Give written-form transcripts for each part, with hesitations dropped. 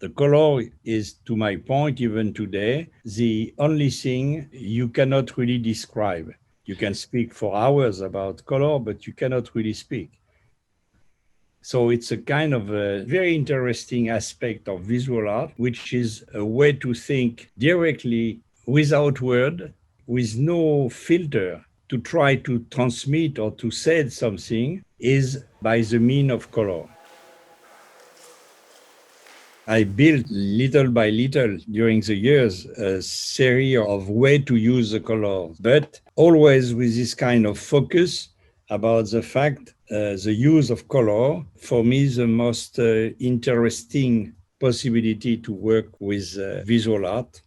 The color is, to my point, even today, the only thing you cannot really describe. You can speak for hours about color, but you cannot really speak. So it's a kind of a very interesting aspect of visual art, which is a way to think directly without word, with no filter, to try to transmit or to say something is by the means of color. I built little by little during the years a series of ways to use the color, but always with this kind of focus about the fact the use of color, for me, the most interesting possibility to work with visual art.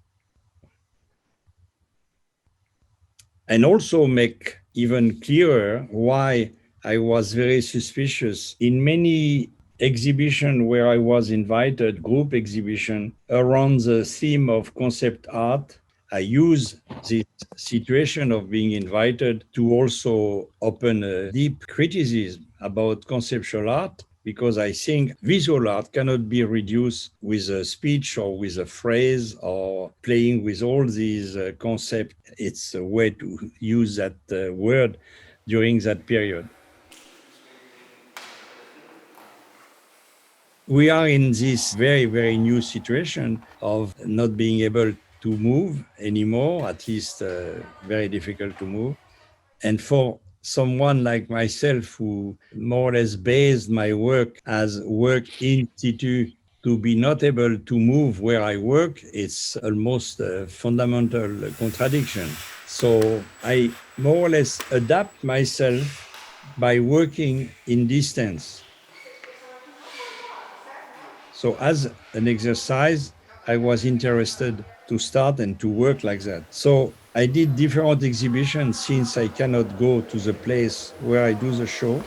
And also make even clearer why I was very suspicious in many exhibition where I was invited, group exhibition, around the theme of concept art. I use this situation of being invited to also open a deep criticism about conceptual art, because I think visual art cannot be reduced with a speech or with a phrase or playing with all these concepts. It's a way to use that word during that period. We are in this very, very new situation of not being able to move anymore, at least very difficult to move. And for someone like myself who more or less based my work as work in situ, to be not able to move where I work, it's almost a fundamental contradiction. So I more or less adapt myself by working in distance. So as an exercise, I was interested to start and to work like that. So I did different exhibitions since I cannot go to the place where I do the show.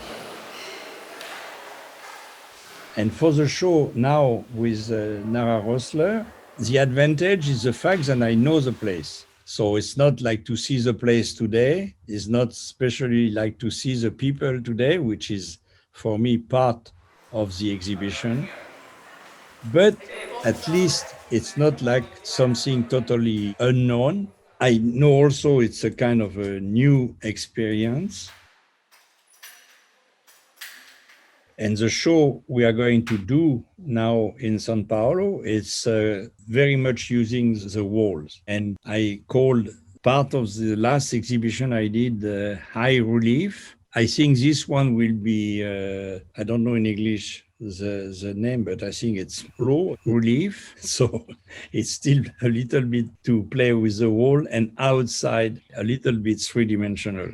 And for the show now with Nara Rosler, the advantage is the fact that I know the place. So it's not like to see the place today. It's not especially like to see the people today, which is for me part of the exhibition. But at least it's not like something totally unknown. I know also it's a kind of a new experience. And the show we are going to do now in Sao Paulo, it's very much using the walls. And I called part of the last exhibition I did high relief. I think this one will be, I don't know in English the name, but I think it's low relief. So it's still a little bit to play with the wall, and outside a little bit three-dimensional.